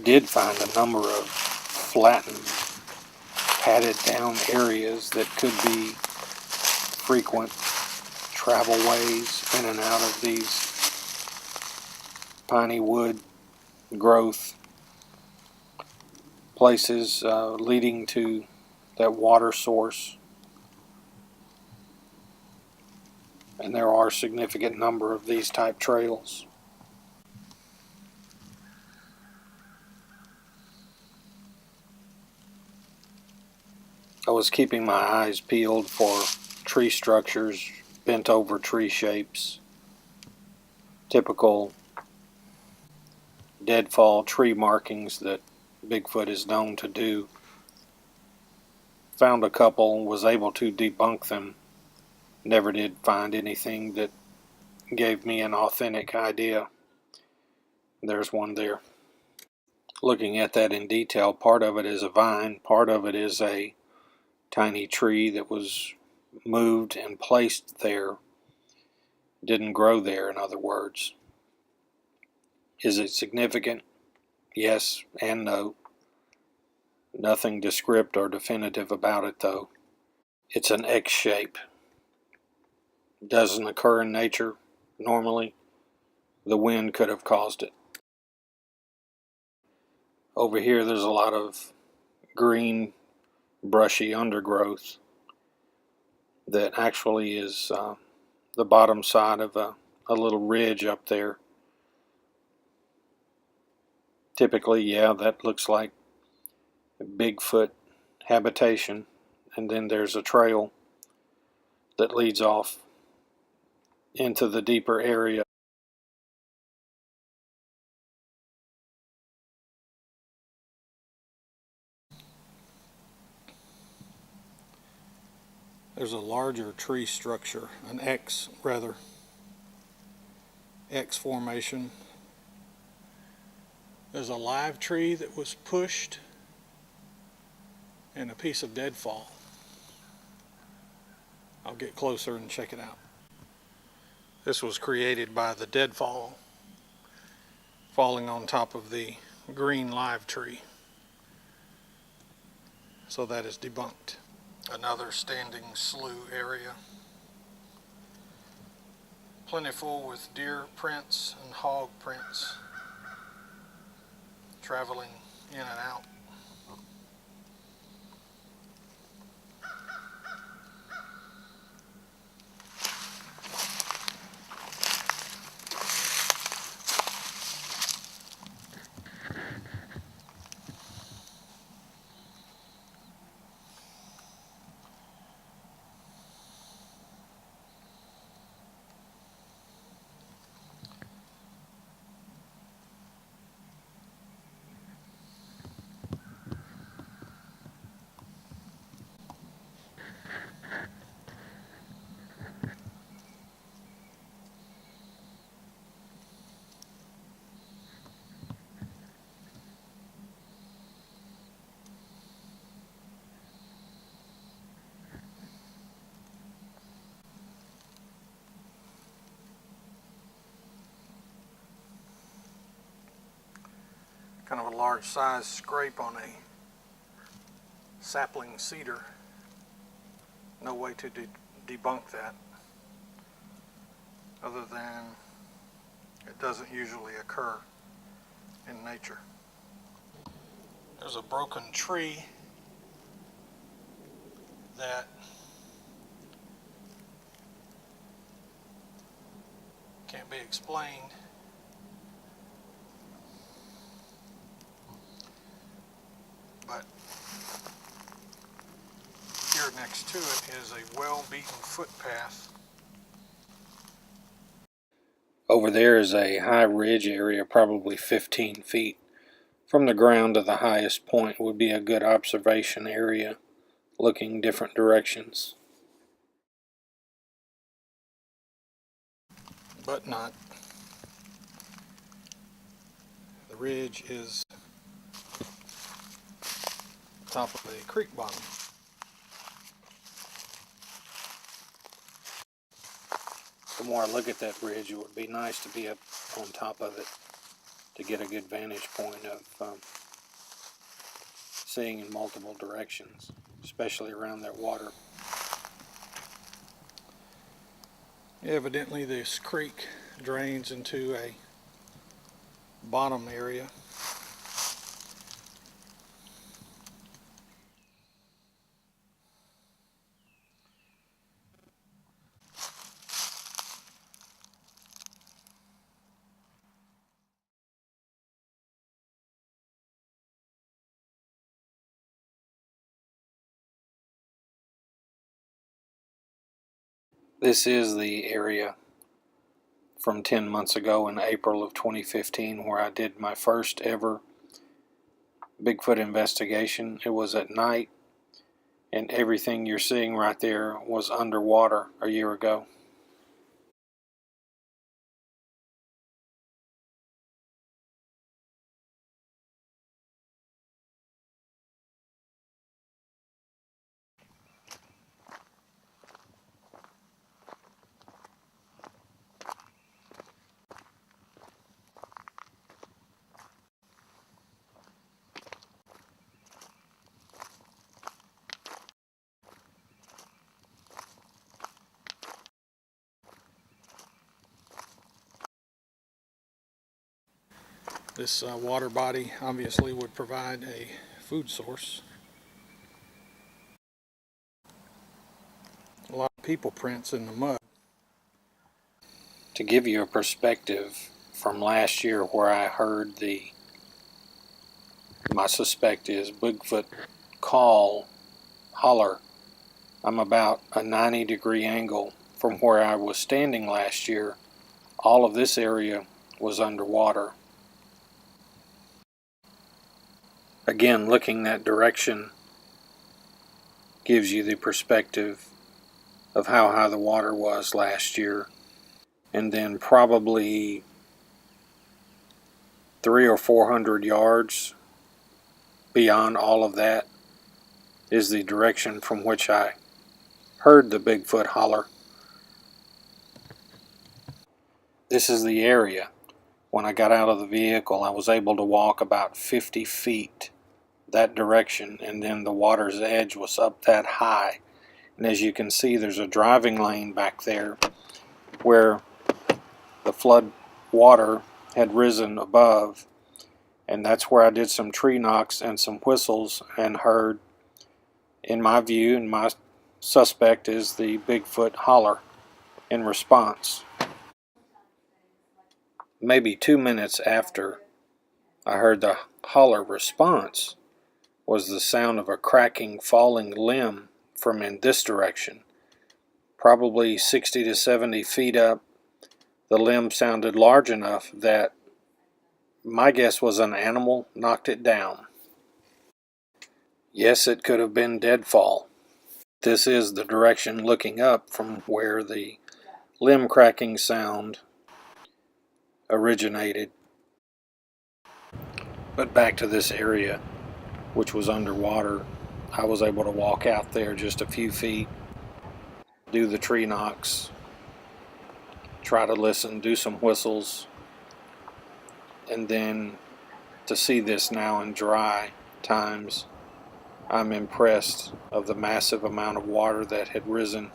did find a number of flattened, padded down areas that could be frequent travel ways in and out of these piney wood growth places leading to that water source. And there are a significant number of these type trails. I was keeping my eyes peeled for tree structures, bent over tree shapes, typical deadfall tree markings that Bigfoot is known to do. Found a couple, was able to debunk them. Never did find anything that gave me an authentic idea. There's one there. Looking at that in detail, part of it is a vine, part of it is a tiny tree that was moved and placed there. Didn't grow there, in other words. Is it significant? Yes and no. Nothing descriptive or definitive about it, though. It's an X shape. Doesn't occur in nature normally. The wind could have caused it. Over here there's a lot of green, brushy undergrowth that actually is the bottom side of a little ridge up there. Typically, yeah, that looks like a Bigfoot habitation. And then there's a trail that leads off into the deeper area. There's a larger tree structure, an X formation. There's a live tree that was pushed and a piece of deadfall. I'll get closer and check it out. This was created by the deadfall falling on top of the green live tree. So that is debunked. Another standing slough area. Plentiful with deer prints and hog prints traveling in and out. Kind of a large size scrape on a sapling cedar. No way to debunk that other than it doesn't usually occur in nature. There's a broken tree that can't be explained. But here next to it is a well-beaten footpath. Over there is a high ridge area, probably 15 feet. From the ground to the highest point would be a good observation area, looking different directions. But not. The ridge is top of a creek bottom. The more I look at that ridge, it would be nice to be up on top of it, to get a good vantage point of seeing in multiple directions, especially around that water. Evidently this creek drains into a bottom area. This is the area from 10 months ago in April of 2015 where I did my first ever Bigfoot investigation. It was at night, and everything you're seeing right there was underwater a year ago. This water body obviously would provide a food source. A lot of people prints in the mud. To give you a perspective from last year where I heard my suspect is Bigfoot holler, I'm about a 90-degree angle from where I was standing last year. All of this area was underwater. Again, looking that direction gives you the perspective of how high the water was last year. And then probably 300 or 400 yards beyond all of that is the direction from which I heard the Bigfoot holler. This is the area. When I got out of the vehicle, I was able to walk about 50 feet that direction, and then the water's edge was up that high. And as you can see, there's a driving lane back there where the flood water had risen above, and that's where I did some tree knocks and some whistles and heard, in my view, and my suspect is the Bigfoot holler in response. Maybe 2 minutes after I heard the holler response was the sound of a cracking, falling limb from in this direction. Probably 60 to 70 feet up, the limb sounded large enough that my guess was an animal knocked it down. Yes, it could have been deadfall. This is the direction looking up from where the limb cracking sound originated. But back to this area, which was underwater, I was able to walk out there just a few feet, do the tree knocks, try to listen, do some whistles, and then to see this now in dry times, I'm impressed of the massive amount of water that had risen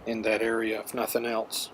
in that area, if nothing else.